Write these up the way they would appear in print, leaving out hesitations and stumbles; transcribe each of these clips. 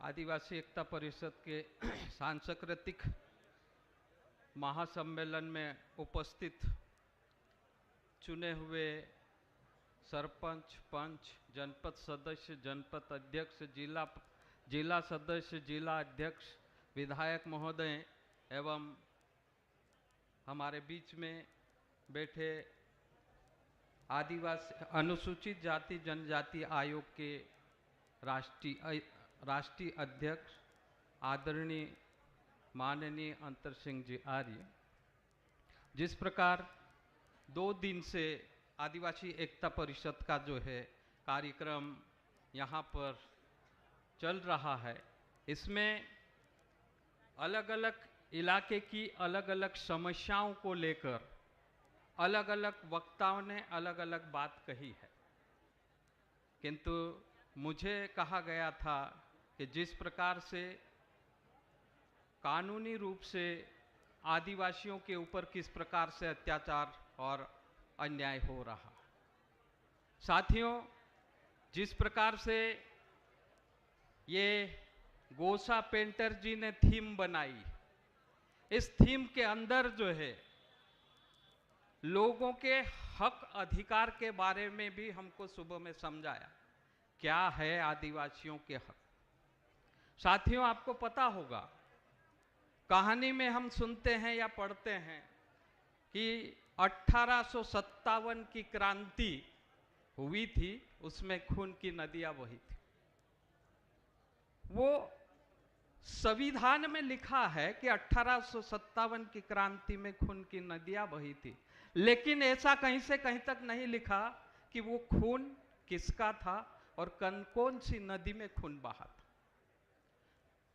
आदिवासी एकता परिषद के सांस्कृतिक महासम्मेलन में उपस्थित चुने हुए सरपंच, पंच, जनपद सदस्य, जनपद अध्यक्ष, जिला सदस्य, जिला अध्यक्ष, विधायक महोदय एवं हमारे बीच में बैठे आदिवासी अनुसूचित जाति जनजाति आयोग के राष्ट्रीय अध्यक्ष आदरणीय माननीय अंतर सिंह जी आर्य, जिस प्रकार 2 दिन से आदिवासी एकता परिषद का जो है कार्यक्रम यहाँ पर चल रहा है, इसमें अलग अलग इलाके की अलग अलग समस्याओं को लेकर अलग अलग वक्ताओं ने अलग अलग बात कही है। किंतु मुझे कहा गया था कि जिस प्रकार से कानूनी रूप से आदिवासियों के ऊपर किस प्रकार से अत्याचार और अन्याय हो रहा, साथियों जिस प्रकार से ये गोसा पेंटर जी ने थीम बनाई, इस थीम के अंदर जो है लोगों के हक अधिकार के बारे में भी हमको सुबह में समझाया, क्या है आदिवासियों के हक। साथियों आपको पता होगा, कहानी में हम सुनते हैं या पढ़ते हैं कि 1857 की क्रांति हुई थी, उसमें खून की नदियां बही थी। वो संविधान में लिखा है कि 1857 की क्रांति में खून की नदियां बही थी, लेकिन ऐसा कहीं से कहीं तक नहीं लिखा कि वो खून किसका था और कौन सी नदी में खून बहा था।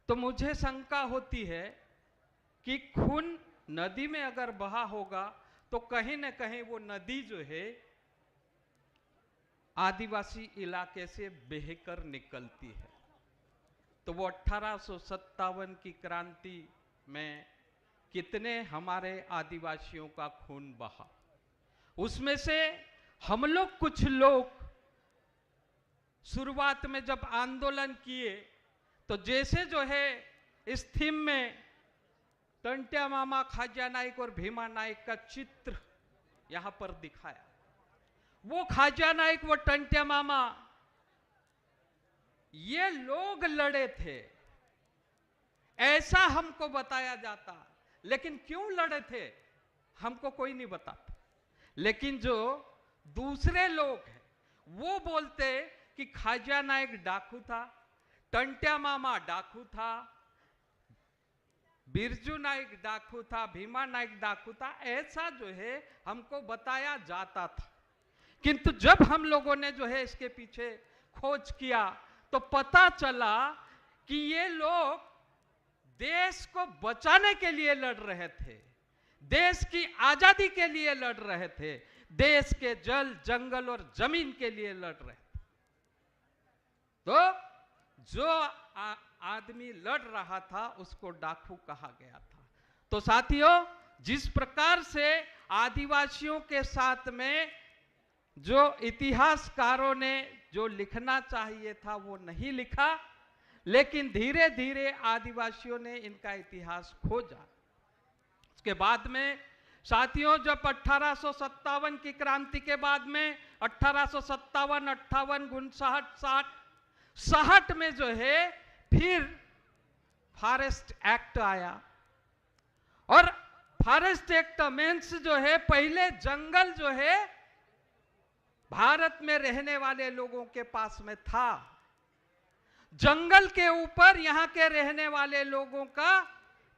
तो मुझे शंका होती है कि खून नदी में अगर बहा होगा तो कहीं न कहीं वो नदी जो है आदिवासी इलाके से बहकर निकलती है। तो वो 1857 की क्रांति में कितने हमारे आदिवासियों का खून बहा, उसमें से हम लोग कुछ लोग शुरुआत में जब आंदोलन किए तो जैसे जो है इस थीम में टंट्या मामा, खाजा नाइक और भीमा नाइक का चित्र यहां पर दिखाया। वो खाजा नाइक, वो टंट्या मामा, ये लोग लड़े थे ऐसा हमको बताया जाता, लेकिन क्यों लड़े थे हमको कोई नहीं बताता। लेकिन जो दूसरे लोग हैं वो बोलते कि खाजा नाइक डाकू था, टंट्या मामा डाकू था, बिरजू नाइक डाकू था, भीमा नाइक डाकू था, ऐसा जो है हमको बताया जाता था। किंतु जब हम लोगों ने जो है इसके पीछे खोज किया तो पता चला कि ये लोग देश को बचाने के लिए लड़ रहे थे, देश की आजादी के लिए लड़ रहे थे, देश के जल, जंगल और जमीन के लिए लड़ रहे थे। तो जो आदमी लड़ रहा था उसको डाकू कहा गया था। तो साथियों, जिस प्रकार से आदिवासियों के साथ में जो इतिहासकारों ने जो लिखना चाहिए था वो नहीं लिखा, लेकिन धीरे धीरे आदिवासियों ने इनका इतिहास खोजा। उसके बाद में साथियों, जब 1857 की क्रांति के बाद में 1857, 58, 59, 60 में जो है फिर फॉरेस्ट एक्ट आया। और फॉरेस्ट एक्ट मीन्स जो है पहले जंगल जो है भारत में रहने वाले लोगों के पास में था, जंगल के ऊपर यहाँ के रहने वाले लोगों का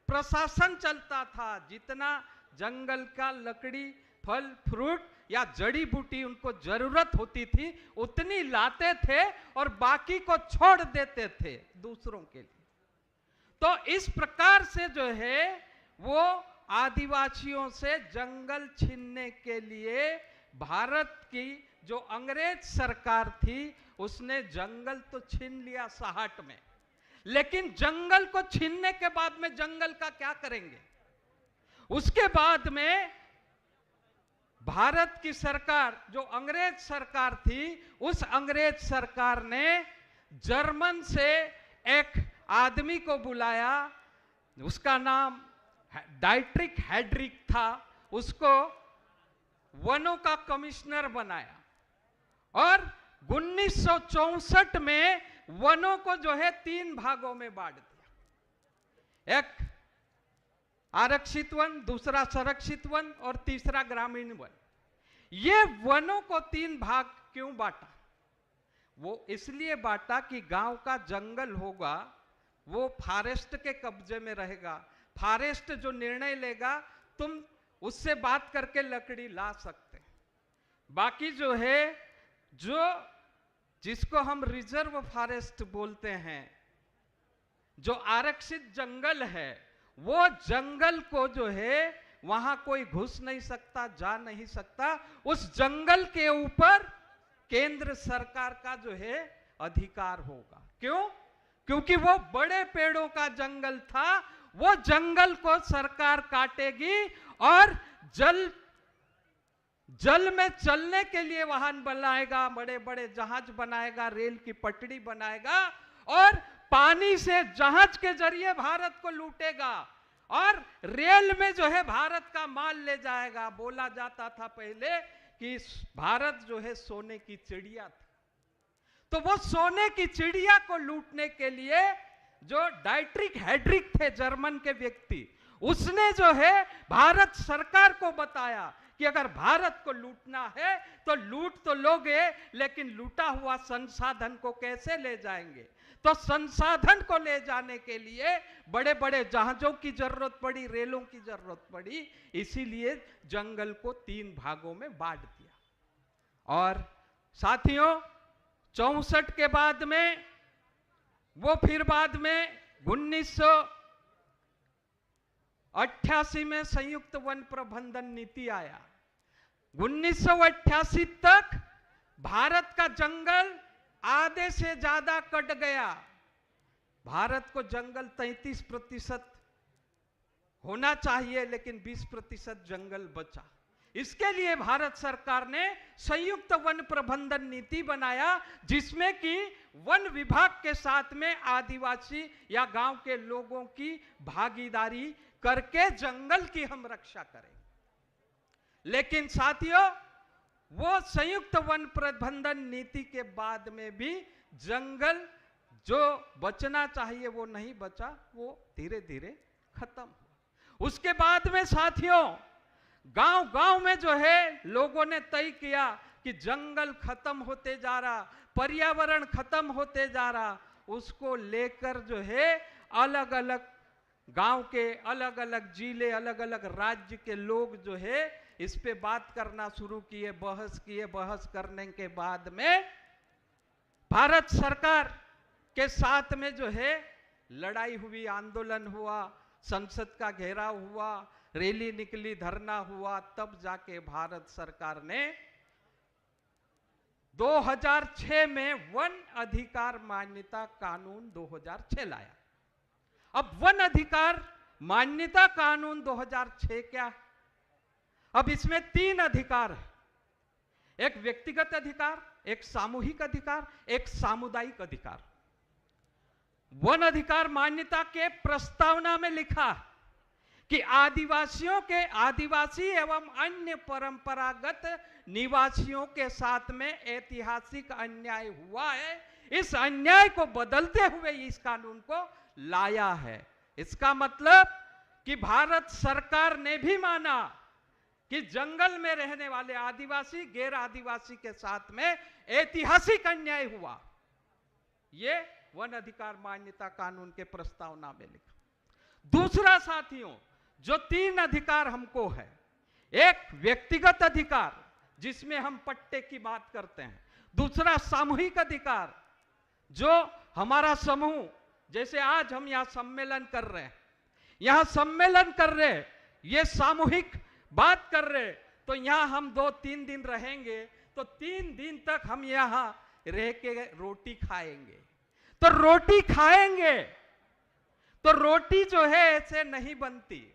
प्रशासन चलता था। जितना जंगल का लकड़ी, फल, फ्रूट या जड़ी बूटी उनको जरूरत होती थी उतनी लाते थे और बाकी को छोड़ देते थे दूसरों के लिए। तो इस प्रकार से जो है वो आदिवासियों से जंगल छीनने के लिए भारत की जो अंग्रेज सरकार थी उसने जंगल तो छीन लिया 60 में, लेकिन जंगल को छीनने के बाद में जंगल का क्या करेंगे। उसके बाद में भारत की सरकार, जो अंग्रेज सरकार थी, उस अंग्रेज सरकार ने जर्मन से एक आदमी को बुलाया, उसका नाम डाइट्रिक हेड्रिक था, उसको वनों का कमिश्नर बनाया और 1964 में वनों को जो है 3 भागों में बांट दिया। एक आरक्षित वन, दूसरा संरक्षित वन और तीसरा ग्रामीण वन। ये वनों को 3 भाग क्यों बांटा? वो इसलिए बांटा कि गांव का जंगल होगा वो फॉरेस्ट के कब्जे में रहेगा। फॉरेस्ट जो निर्णय लेगा तुम उससे बात करके लकड़ी ला सकते। बाकी जो है, जो जिसको हम रिजर्व फॉरेस्ट बोलते हैं, जो आरक्षित जंगल है, वो जंगल को जो है वहां कोई घुस नहीं सकता, जा नहीं सकता। उस जंगल के ऊपर केंद्र सरकार का जो है अधिकार होगा। क्यों? क्योंकि वो बड़े पेड़ों का जंगल था, वो जंगल को सरकार काटेगी और जल में चलने के लिए वाहन बनाएगा, बड़े बड़े जहाज बनाएगा, रेल की पटड़ी बनाएगा और पानी से जहाज के जरिए भारत को लूटेगा और रेल में जो है भारत का माल ले जाएगा। बोला जाता था पहले कि भारत जो है सोने की चिड़िया था, तो वो सोने की चिड़िया को लूटने के लिए जो डाइट्रिक हेड्रिक थे, जर्मन के व्यक्ति, उसने जो है भारत सरकार को बताया कि अगर भारत को लूटना है तो लूट तो लोगे, लेकिन लूटा हुआ संसाधन को कैसे ले जाएंगे? तो संसाधन को ले जाने के लिए बड़े बड़े जहाजों की जरूरत पड़ी, रेलों की जरूरत पड़ी, इसीलिए जंगल को 3 भागों में बांट दिया। और साथियों, 64 के बाद में वो फिर बाद में 1988 में संयुक्त वन प्रबंधन नीति आया। 1988 तक भारत का जंगल आधे से ज्यादा कट गया। भारत को जंगल 33% होना चाहिए, लेकिन 20% जंगल बचा। इसके लिए भारत सरकार ने संयुक्त वन प्रबंधन नीति बनाया, जिसमें कि वन विभाग के साथ में आदिवासी या गांव के लोगों की भागीदारी करके जंगल की हम रक्षा करें। लेकिन साथियों, वो संयुक्त वन प्रबंधन नीति के बाद में भी जंगल जो बचना चाहिए वो नहीं बचा, वो धीरे धीरे खत्म हुआ। उसके बाद में साथियों, गांव-गांव में जो है लोगों ने तय किया कि जंगल खत्म होते जा रहा, पर्यावरण खत्म होते जा रहा। उसको लेकर जो है अलग अलग गांव के, अलग अलग जिले, अलग अलग राज्य के लोग जो है इस पे बात करना शुरू किए, बहस किए। बहस करने के बाद में भारत सरकार के साथ में जो है लड़ाई हुई, आंदोलन हुआ, संसद का घेराव हुआ, रैली निकली, धरना हुआ। तब जाके भारत सरकार ने 2006 में वन अधिकार मान्यता कानून 2006 लाया। अब वन अधिकार मान्यता कानून 2006 क्या है? अब इसमें 3 अधिकार है। एक व्यक्तिगत अधिकार, एक सामूहिक अधिकार, एक सामुदायिक अधिकार। वन अधिकार मान्यता के प्रस्तावना में लिखा कि आदिवासी एवं अन्य परंपरागत निवासियों के साथ में ऐतिहासिक अन्याय हुआ है। इस अन्याय को बदलते हुए इस कानून को लाया है। इसका मतलब कि भारत सरकार ने भी माना कि जंगल में रहने वाले आदिवासी, गैर आदिवासी के साथ में ऐतिहासिक अन्याय हुआ। ये वन अधिकार मान्यता कानून के प्रस्तावना में लिखा। दूसरा साथियों, जो 3 अधिकार हमको है, एक व्यक्तिगत अधिकार जिसमें हम पट्टे की बात करते हैं, दूसरा सामूहिक अधिकार जो हमारा समूह, जैसे आज हम यहां सम्मेलन कर रहे हैं, यहां सम्मेलन कर रहे, ये सामूहिक बात कर रहे, तो यहां हम 2-3 दिन रहेंगे, तो 3 दिन तक हम यहां रह के रोटी खाएंगे। तो रोटी खाएंगे तो रोटी जो है ऐसे नहीं बनती,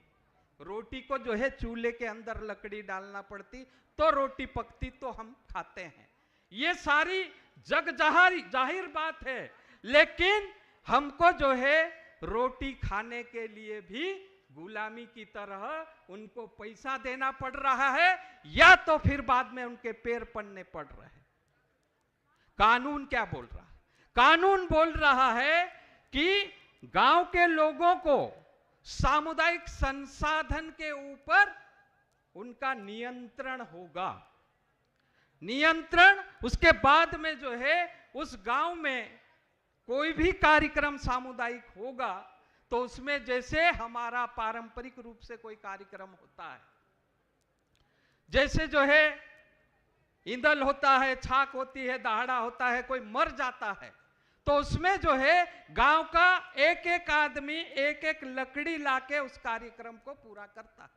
रोटी को जो है चूल्हे के अंदर लकड़ी डालना पड़ती, तो रोटी पकती, तो हम खाते हैं। ये सारी जग जाहिर बात है। लेकिन हमको जो है रोटी खाने के लिए भी गुलामी की तरह उनको पैसा देना पड़ रहा है, या तो फिर बाद में उनके पैर पड़ने पड़ रहे हैं। कानून क्या बोल रहा है? कानून बोल रहा है कि गांव के लोगों को सामुदायिक संसाधन के ऊपर उनका नियंत्रण होगा। नियंत्रण, उसके बाद में जो है उस गांव में कोई भी कार्यक्रम सामुदायिक होगा तो उसमें जैसे हमारा पारंपरिक रूप से कोई कार्यक्रम होता है, जैसे जो है ईंदल होता है, छाक होती है, दहाड़ा होता है, कोई मर जाता है तो उसमें जो है गांव का एक एक आदमी एक एक लकड़ी लाके उस कार्यक्रम को पूरा करता है।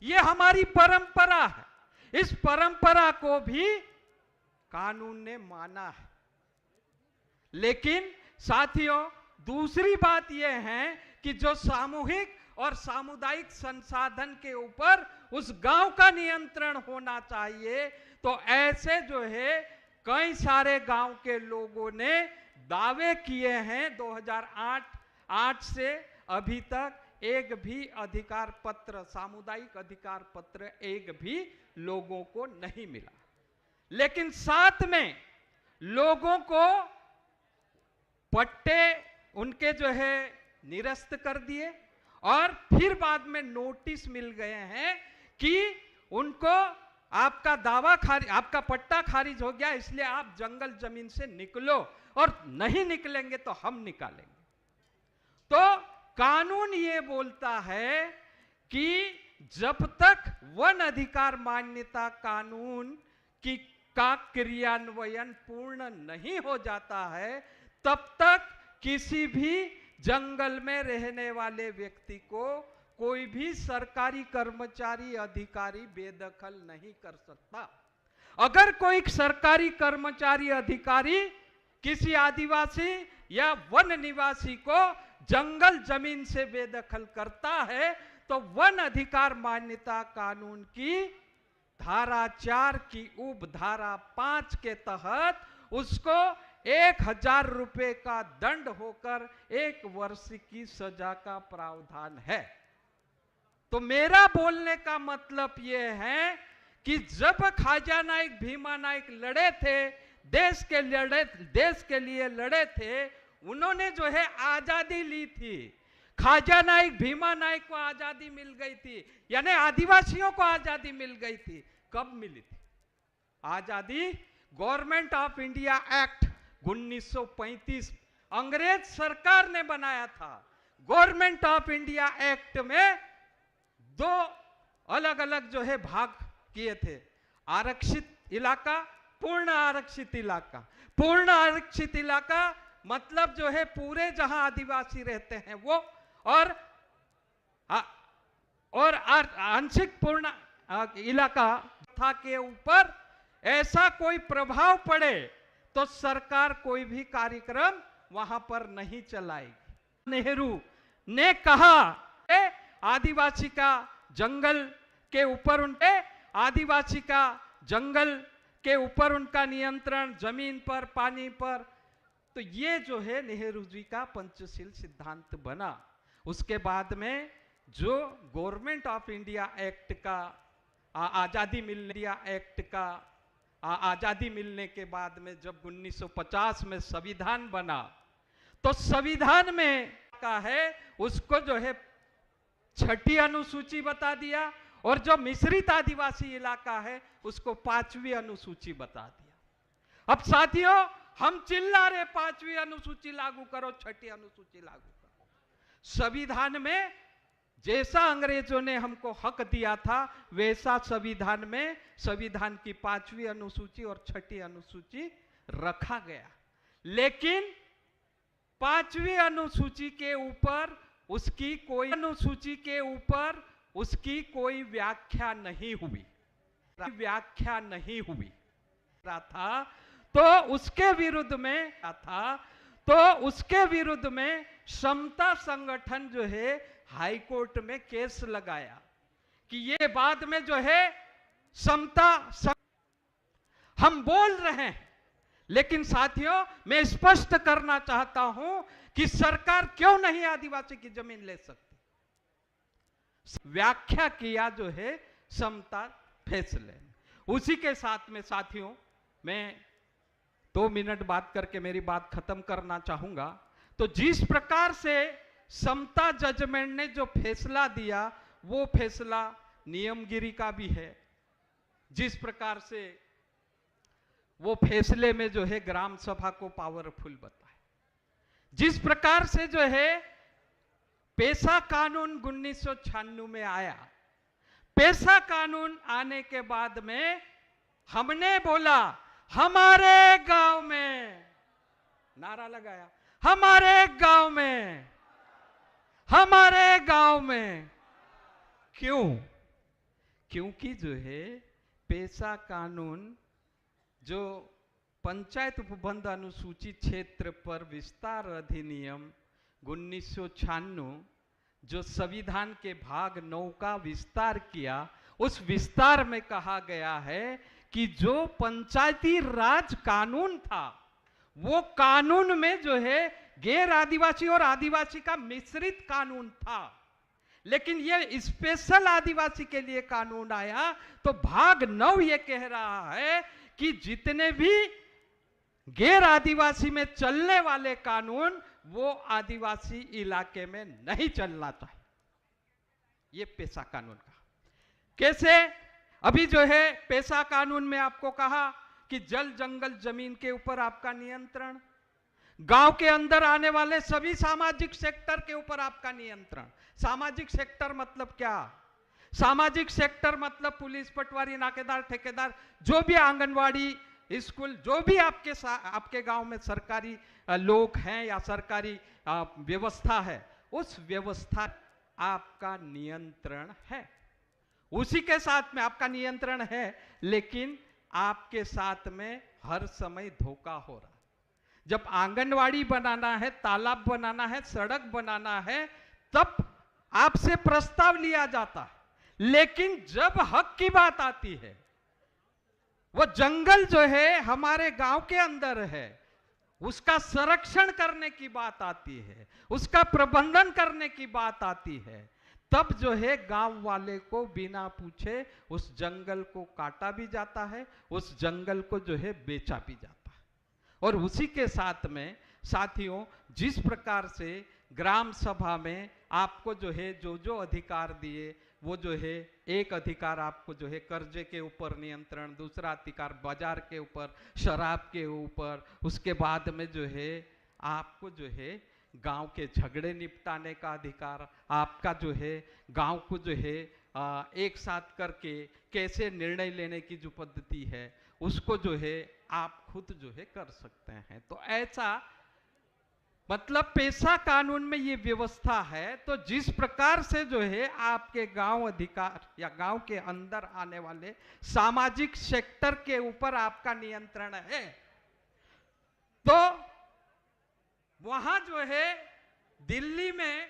ये हमारी परंपरा है। इस परंपरा को भी कानून ने माना है। लेकिन साथियों, दूसरी बात यह है कि जो सामूहिक और सामुदायिक संसाधन के ऊपर उस गांव का नियंत्रण होना चाहिए, तो ऐसे जो है कई सारे गांव के लोगों ने दावे किए हैं। 2008 से अभी तक एक भी अधिकार पत्र, सामुदायिक अधिकार पत्र एक भी लोगों को नहीं मिला। लेकिन साथ में लोगों को पट्टे उनके जो है निरस्त कर दिए और फिर बाद में नोटिस मिल गए हैं कि उनको आपका दावा खारिज, आपका पट्टा खारिज हो गया, इसलिए आप जंगल जमीन से निकलो, और नहीं निकलेंगे तो हम निकालेंगे। तो कानून ये बोलता है कि जब तक वन अधिकार मान्यता कानून का क्रियान्वयन पूर्ण नहीं हो जाता है, तब तक किसी भी जंगल में रहने वाले व्यक्ति को कोई भी सरकारी कर्मचारी अधिकारी बेदखल नहीं कर सकता। अगर कोई सरकारी कर्मचारी अधिकारी किसी आदिवासी या वन निवासी को जंगल जमीन से बेदखल करता है तो वन अधिकार मान्यता कानून की धारा 4 की उपधारा 5 के तहत उसको 1000 रुपए का दंड होकर 1 वर्ष की सजा का प्रावधान है। तो मेरा बोलने का मतलब यह है कि जब ख्वाजा नाइक भीमा नाइक लड़े थे, देश के लिए लड़े थे, उन्होंने जो है आजादी ली थी। ख्वाजा नाइक भीमा नाइक को आजादी मिल गई थी, यानी आदिवासियों को आजादी मिल गई थी। कब मिली थी आजादी? गवर्नमेंट ऑफ इंडिया एक्ट 1935 अंग्रेज सरकार ने बनाया था। गवर्नमेंट ऑफ इंडिया एक्ट में 2 अलग अलग जो है भाग किए थे, आरक्षित इलाका, पूर्ण आरक्षित इलाका। पूर्ण आरक्षित इलाका मतलब जो है पूरे जहां आदिवासी रहते हैं वो, और आंशिक पूर्ण इलाका था के ऊपर ऐसा कोई प्रभाव पड़े तो सरकार कोई भी कार्यक्रम वहां पर नहीं चलाएगी। नेहरू ने कहा आदिवासी का जंगल के ऊपर के ऊपर उनका नियंत्रण, जमीन पर, पानी पर। तो ये जो है नेहरू जी का पंचशील सिद्धांत बना। उसके बाद में जो गवर्नमेंट ऑफ इंडिया एक्ट का आजादी मिलने के बाद में जब 1950 में संविधान बना, तो संविधान में का है उसको जो है 6ठी अनुसूची बता दिया, और जो मिश्रित आदिवासी इलाका है उसको 5वीं अनुसूची बता दिया। अब साथियों, हम चिल्ला रहे 5वीं अनुसूची लागू करो, 6ठी अनुसूची लागू करो। संविधान में जैसा अंग्रेजों ने हमको हक दिया था वैसा संविधान में संविधान की 5वीं अनुसूची और 6ठी अनुसूची रखा गया। लेकिन 5वीं अनुसूची के ऊपर उसकी कोई व्याख्या नहीं हुई था। तो उसके विरुद्ध में समता संगठन जो है हाई कोर्ट में केस लगाया कि ये बाद में जो है समता हम बोल रहे हैं। लेकिन साथियों, मैं स्पष्ट करना चाहता हूं कि सरकार क्यों नहीं आदिवासी की जमीन ले सकती। व्याख्या किया जो है समता फैसले। उसी के साथ में साथियों, मैं 2 मिनट बात करके मेरी बात खत्म करना चाहूंगा। तो जिस प्रकार से समता जजमेंट ने जो फैसला दिया, वो फैसला नियमगिरी का भी है। जिस प्रकार से वो फैसले में जो है ग्राम सभा को पावरफुल बताए, जिस प्रकार से जो है पेशा कानून 1996 में आया, पेशा कानून आने के बाद में हमने बोला हमारे गांव में, नारा लगाया हमारे गांव में, हमारे गांव में। क्यों? क्योंकि जो है पेशा कानून जो पंचायत उपबंध अनुसूचित क्षेत्र पर विस्तार अधिनियम 1996 जो संविधान के भाग 9 का विस्तार किया, उस विस्तार में कहा गया है कि जो पंचायती राज कानून था, वो कानून में जो है गैर आदिवासी और आदिवासी का मिश्रित कानून था। लेकिन ये स्पेशल आदिवासी के लिए कानून आया, तो भाग 9 ये कह रहा है कि जितने भी गैर आदिवासी में चलने वाले कानून वो आदिवासी इलाके में नहीं चलना चाहिए। ये पेशा कानून का कैसे? अभी जो है पेशा कानून में आपको कहा कि जल जंगल जमीन के ऊपर आपका नियंत्रण, गांव के अंदर आने वाले सभी सामाजिक सेक्टर के ऊपर आपका नियंत्रण। सामाजिक सेक्टर मतलब क्या? सामाजिक सेक्टर मतलब पुलिस, पटवारी, नाकेदार, ठेकेदार, जो भी आंगनवाड़ी, स्कूल, जो भी आपके गांव में सरकारी लोग हैं या सरकारी व्यवस्था है, उस व्यवस्था आपका नियंत्रण है। उसी के साथ में आपका नियंत्रण है, लेकिन आपके साथ में हर समय धोखा हो रहा। जब आंगनवाड़ी बनाना है, तालाब बनाना है, सड़क बनाना है, तब आपसे प्रस्ताव लिया जाता है। लेकिन जब हक की बात आती है, वो जंगल जो है हमारे गांव के अंदर है, उसका संरक्षण करने की बात आती है, उसका प्रबंधन करने की बात आती है, तब जो है गांव वाले को बिना पूछे उस जंगल को काटा भी जाता है, उस जंगल को जो है बेचा भी जाता है। और उसी के साथ में साथियों, जिस प्रकार से ग्राम सभा में आपको जो है जो अधिकार दिए, वो जो है एक अधिकार आपको जो है कर्जे के ऊपर नियंत्रण, दूसरा अधिकार बाजार के ऊपर, शराब के ऊपर, उसके बाद में जो है आपको जो है गांव के झगड़े निपटाने का अधिकार, आपका जो है गांव को जो है एक साथ करके कैसे निर्णय लेने की जो पद्धति है, उसको जो है आप खुद जो है कर सकते हैं। तो ऐसा मतलब पेशा कानून में ये व्यवस्था है। तो जिस प्रकार से जो है आपके गांव अधिकार या गांव के अंदर आने वाले सामाजिक सेक्टर के ऊपर आपका नियंत्रण है, तो वहां जो है दिल्ली में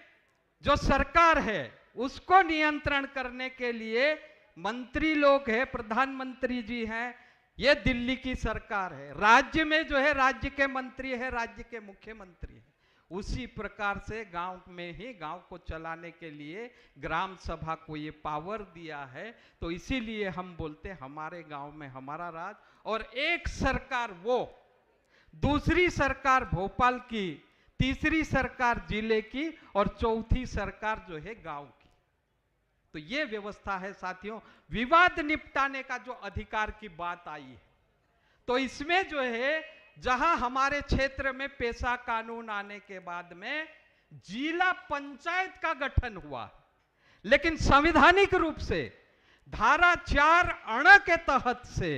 जो सरकार है उसको नियंत्रण करने के लिए मंत्री लोग हैं, प्रधानमंत्री जी हैं, ये दिल्ली की सरकार है। राज्य में जो है राज्य के मंत्री है, राज्य के मुख्यमंत्री है। उसी प्रकार से गांव में ही गांव को चलाने के लिए ग्राम सभा को ये पावर दिया है। तो इसीलिए हम बोलते हमारे गांव में हमारा राज, और एक सरकार वो, दूसरी सरकार भोपाल की, तीसरी सरकार जिले की, और चौथी सरकार जो है गांव की। तो ये व्यवस्था है साथियों। विवाद निपटाने का जो अधिकार की बात आई है, तो इसमें जो है जहां हमारे क्षेत्र में पेशा कानून आने के बाद में जिला पंचायत का गठन हुआ, लेकिन संवैधानिक रूप से धारा 4 अण के तहत से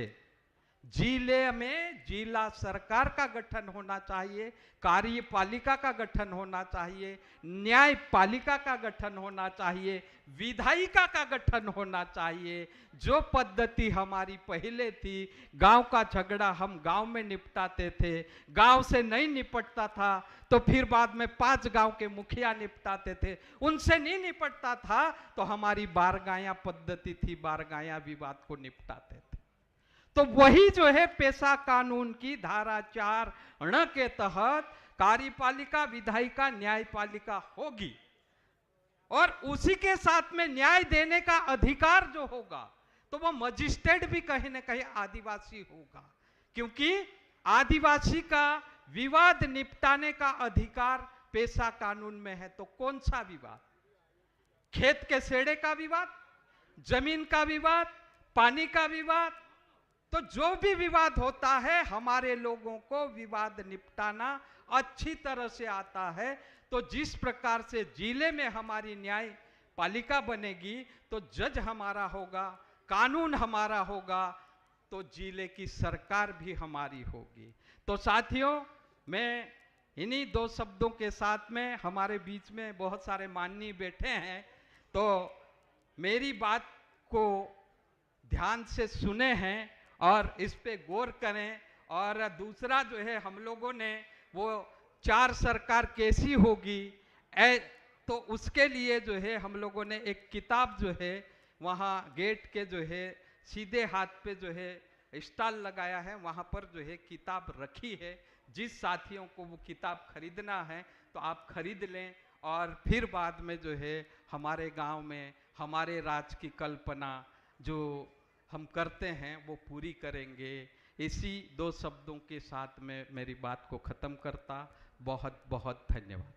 जिले में जिला सरकार का गठन होना चाहिए, कार्यपालिका का गठन होना चाहिए, न्यायपालिका का गठन होना चाहिए, विधायिका का गठन होना चाहिए। जो पद्धति हमारी पहले थी, गांव का झगड़ा हम गांव में निपटाते थे, गांव से नहीं निपटता था तो फिर बाद में 5 गांव के मुखिया निपटाते थे, उनसे नहीं निपटता था तो हमारी बारगाया पद्धति थी, बारगाया विवाद को निपटाते थे। तो वही जो है पेशा कानून की धारा 4 अण के तहत कार्यपालिका, विधायिका, न्यायपालिका होगी और उसी के साथ में न्याय देने का अधिकार जो होगा तो वो मजिस्ट्रेट भी कहीं ना कहीं आदिवासी होगा, क्योंकि आदिवासी का विवाद निपटाने का अधिकार पेशा कानून में है। तो कौन सा विवाद? खेत के सेड़े का विवाद, जमीन का विवाद, पानी का विवाद, तो जो भी विवाद होता है हमारे लोगों को विवाद निपटाना अच्छी तरह से आता है। तो जिस प्रकार से जिले में हमारी न्याय पालिका बनेगी तो जज हमारा होगा, कानून हमारा होगा, तो जिले की सरकार भी हमारी होगी। तो साथियों, मैं इन्हीं दो शब्दों के साथ में, हमारे बीच में बहुत सारे माननीय बैठे हैं, तो मेरी बात को ध्यान से सुने हैं और इस पे गौर करें। और दूसरा जो है, हम लोगों ने वो 4 सरकार कैसी होगी तो उसके लिए जो है हम लोगों ने एक किताब जो है वहाँ गेट के जो है सीधे हाथ पे जो है स्टॉल लगाया है, वहाँ पर जो है किताब रखी है। जिस साथियों को वो किताब खरीदना है तो आप खरीद लें और फिर बाद में जो है हमारे गांव में हमारे राज्य की कल्पना जो हम करते हैं वो पूरी करेंगे। इसी 2 शब्दों के साथ में मेरी बात को ख़त्म करता। बहुत बहुत धन्यवाद।